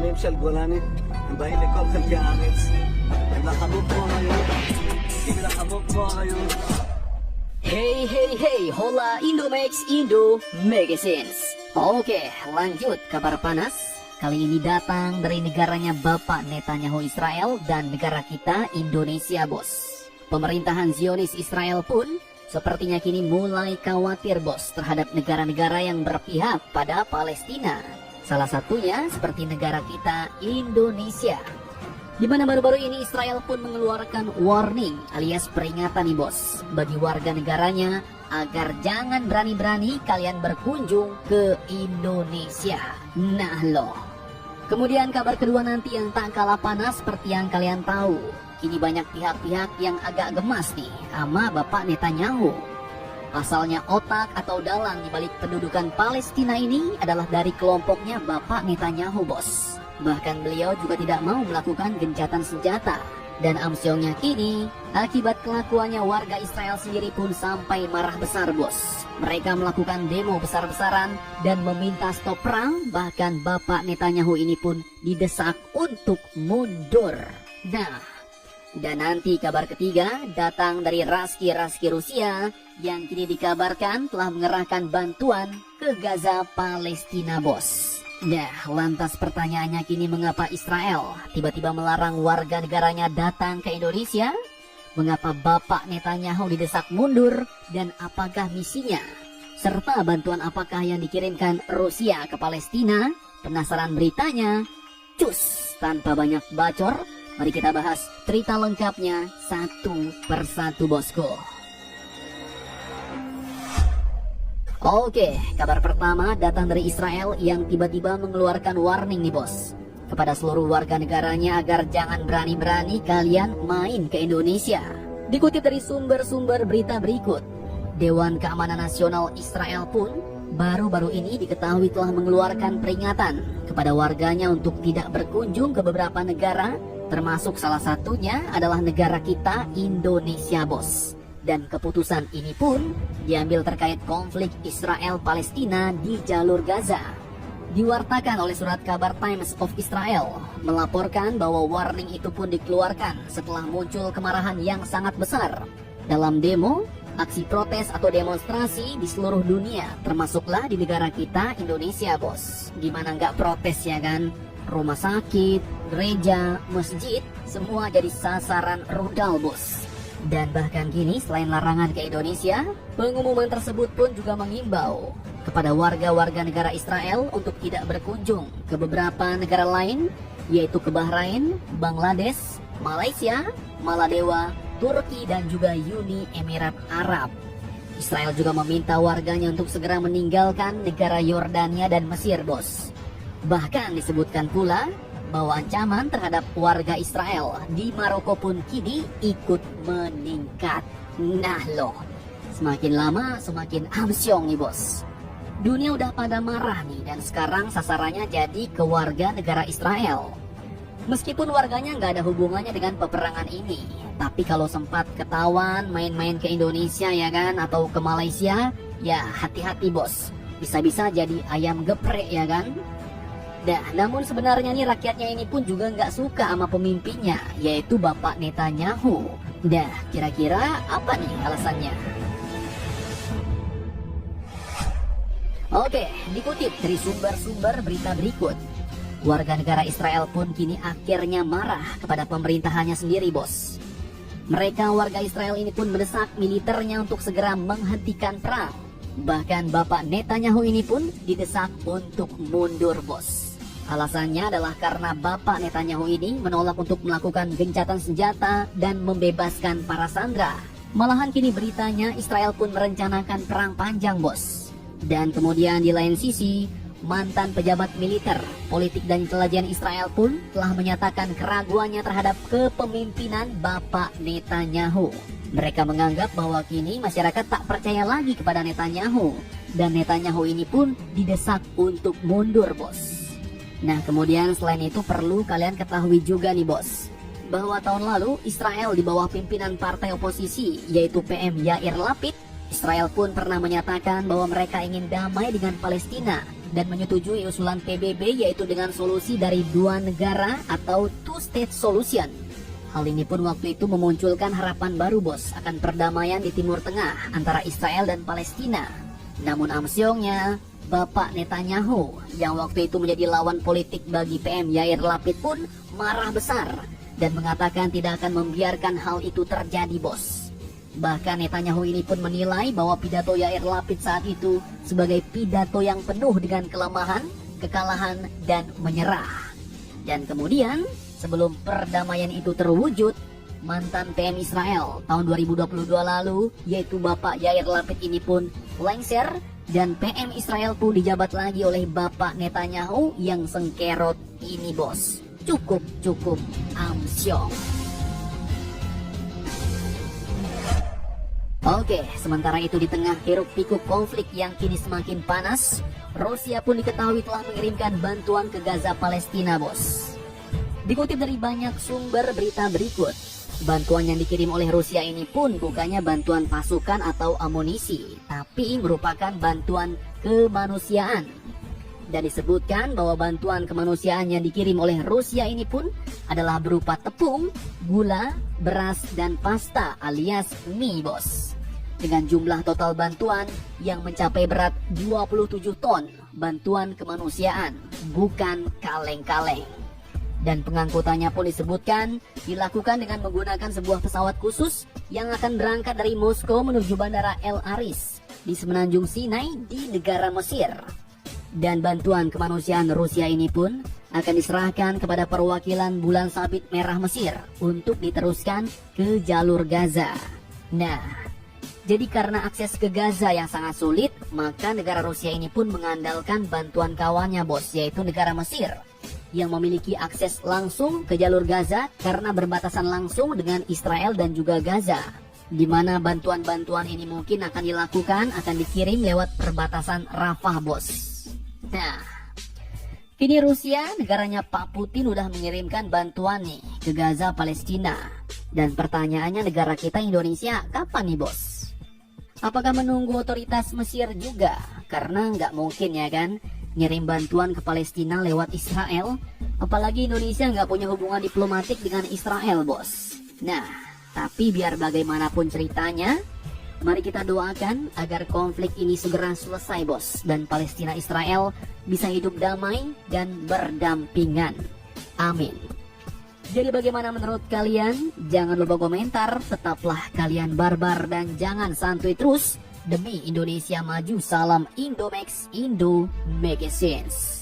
החיילים של גולני, הם באים לכל חלקי הארץ, הם לחמו כמו אריות, הם לחמו כמו אריות. Hey hey hey, hola Indomax Indo Magazines. Oke, lanjut kabar panas. Kali ini datang dari negaranya Bapak Netanyahu Israel dan negara kita Indonesia, bos. Pemerintahan Zionis Israel pun sepertinya kini mulai khawatir, bos, terhadap negara-negara yang berpihak pada Palestina. Salah satunya seperti negara kita Indonesia, di mana baru-baru ini Israel pun mengeluarkan warning alias peringatan nih, bos, bagi warga negaranya agar jangan berani-berani kalian berkunjung ke Indonesia. Nah loh. Kemudian kabar kedua nanti yang tak kalah panas seperti yang kalian tahu. Kini banyak pihak-pihak yang agak gemas nih sama Bapak Netanyahu. Pasalnya otak atau dalang di balik pendudukan Palestina ini adalah dari kelompoknya Bapak Netanyahu, bos. Bahkan beliau juga tidak mau melakukan gencatan senjata. Dan amsyongnya kini, akibat kelakuannya warga Israel sendiri pun sampai marah besar, bos. Mereka melakukan demo besar-besaran dan meminta stop perang. Bahkan Bapak Netanyahu ini pun didesak untuk mundur. Nah, dan nanti kabar ketiga datang dari Raski Rusia yang kini dikabarkan telah mengerahkan bantuan ke Gaza Palestina, bos. Nah, lantas pertanyaannya kini mengapa Israel tiba-tiba melarang warga negaranya datang ke Indonesia? Mengapa Bapak Netanyahu didesak mundur dan apakah misinya? Serta bantuan apakah yang dikirimkan Rusia ke Palestina? Penasaran beritanya? Cus, tanpa banyak bacor, mari kita bahas cerita lengkapnya satu persatu, bosku. Oke, kabar pertama datang dari Israel yang tiba-tiba mengeluarkan warning nih, bos, kepada seluruh warga negaranya agar jangan berani-berani kalian main ke Indonesia. Dikutip dari sumber-sumber berita berikut, Dewan Keamanan Nasional Israel pun baru-baru ini diketahui telah mengeluarkan peringatan kepada warganya untuk tidak berkunjung ke beberapa negara, termasuk salah satunya adalah negara kita Indonesia, bos. Dan keputusan ini pun diambil terkait konflik Israel-Palestina di jalur Gaza. Diwartakan oleh surat kabar Times of Israel melaporkan bahwa warning itu pun dikeluarkan setelah muncul kemarahan yang sangat besar dalam demo, aksi protes atau demonstrasi di seluruh dunia, termasuklah di negara kita Indonesia, bos. Gimana nggak protes ya kan? Rumah sakit, gereja, masjid, semua jadi sasaran rudal, bos. Dan bahkan kini selain larangan ke Indonesia, pengumuman tersebut pun juga mengimbau kepada warga-warga negara Israel untuk tidak berkunjung ke beberapa negara lain, yaitu ke Bahrain, Bangladesh, Malaysia, Maladewa, Turki, dan juga Uni Emirat Arab. Israel juga meminta warganya untuk segera meninggalkan negara Yordania dan Mesir, bos. Bahkan disebutkan pula bahwa ancaman terhadap warga Israel di Maroko pun kini ikut meningkat. Nah loh, semakin lama semakin amsyong nih, bos. Dunia udah pada marah nih, dan sekarang sasarannya jadi ke warga negara Israel. Meskipun warganya nggak ada hubungannya dengan peperangan ini, tapi kalau sempat ketahuan main-main ke Indonesia ya kan, atau ke Malaysia, ya hati-hati, bos. Bisa-bisa jadi ayam geprek ya kan. Nah, namun sebenarnya nih rakyatnya ini pun juga nggak suka sama pemimpinnya, yaitu Bapak Netanyahu. Nah, kira-kira apa nih alasannya? Oke, dikutip dari sumber-sumber berita berikut, warga negara Israel pun kini akhirnya marah kepada pemerintahannya sendiri, bos. Mereka warga Israel ini pun mendesak militernya untuk segera menghentikan perang. Bahkan Bapak Netanyahu ini pun didesak untuk mundur, bos. Alasannya adalah karena Bapak Netanyahu ini menolak untuk melakukan gencatan senjata dan membebaskan para sandera. Malahan kini beritanya Israel pun merencanakan perang panjang, bos. Dan kemudian di lain sisi, mantan pejabat militer, politik dan intelijen Israel pun telah menyatakan keraguannya terhadap kepemimpinan Bapak Netanyahu. Mereka menganggap bahwa kini masyarakat tak percaya lagi kepada Netanyahu, dan Netanyahu ini pun didesak untuk mundur, bos. Nah, kemudian selain itu perlu kalian ketahui juga nih, bos, bahwa tahun lalu Israel di bawah pimpinan partai oposisi yaitu PM Yair Lapid, Israel pun pernah menyatakan bahwa mereka ingin damai dengan Palestina dan menyetujui usulan PBB, yaitu dengan solusi dari dua negara atau two-state solution. Hal ini pun waktu itu memunculkan harapan baru bos akan perdamaian di Timur Tengah antara Israel dan Palestina. Namun amsyongnya, Bapak Netanyahu yang waktu itu menjadi lawan politik bagi PM Yair Lapid pun marah besar dan mengatakan tidak akan membiarkan hal itu terjadi bos. Bahkan Netanyahu ini pun menilai bahwa pidato Yair Lapid saat itu sebagai pidato yang penuh dengan kelemahan, kekalahan, dan menyerah. Dan kemudian sebelum perdamaian itu terwujud, mantan PM Israel tahun 2022 lalu, yaitu Bapak Yair Lapid ini pun lengser dan PM Israel pun dijabat lagi oleh Bapak Netanyahu yang sengkerot ini bos. Cukup amsyong. Oke, sementara itu di tengah hiruk-pikuk konflik yang kini semakin panas, Rusia pun diketahui telah mengirimkan bantuan ke Gaza Palestina bos. Dikutip dari banyak sumber berita berikut, bantuan yang dikirim oleh Rusia ini pun bukannya bantuan pasukan atau amunisi, tapi merupakan bantuan kemanusiaan. Dan disebutkan bahwa bantuan kemanusiaan yang dikirim oleh Rusia ini pun adalah berupa tepung, gula, beras, dan pasta alias mie bos. Dengan jumlah total bantuan yang mencapai berat 27 ton bantuan kemanusiaan, bukan kaleng-kaleng. Dan pengangkutannya pun disebutkan dilakukan dengan menggunakan sebuah pesawat khusus yang akan berangkat dari Moskow menuju Bandara El Aris di Semenanjung Sinai di negara Mesir. Dan bantuan kemanusiaan Rusia ini pun akan diserahkan kepada perwakilan Bulan Sabit Merah Mesir untuk diteruskan ke jalur Gaza. Nah, jadi karena akses ke Gaza yang sangat sulit, maka negara Rusia ini pun mengandalkan bantuan kawannya bos, yaitu negara Mesir, yang memiliki akses langsung ke jalur Gaza karena berbatasan langsung dengan Israel dan juga Gaza, di mana bantuan-bantuan ini mungkin akan dikirim lewat perbatasan Rafah bos. Nah, kini Rusia, negaranya Pak Putin udah mengirimkan bantuan nih ke Gaza Palestina. Dan pertanyaannya, negara kita Indonesia kapan nih bos? Apakah menunggu otoritas Mesir juga? Karena nggak mungkin ya kan ngirim bantuan ke Palestina lewat Israel, apalagi Indonesia nggak punya hubungan diplomatik dengan Israel bos. Nah, tapi biar bagaimanapun ceritanya, mari kita doakan agar konflik ini segera selesai bos, dan Palestina Israel bisa hidup damai dan berdampingan. Amin. Jadi bagaimana menurut kalian? Jangan lupa komentar, tetaplah kalian barbar dan jangan santuy terus. Demi Indonesia maju, salam Indomax, Indo Magazines.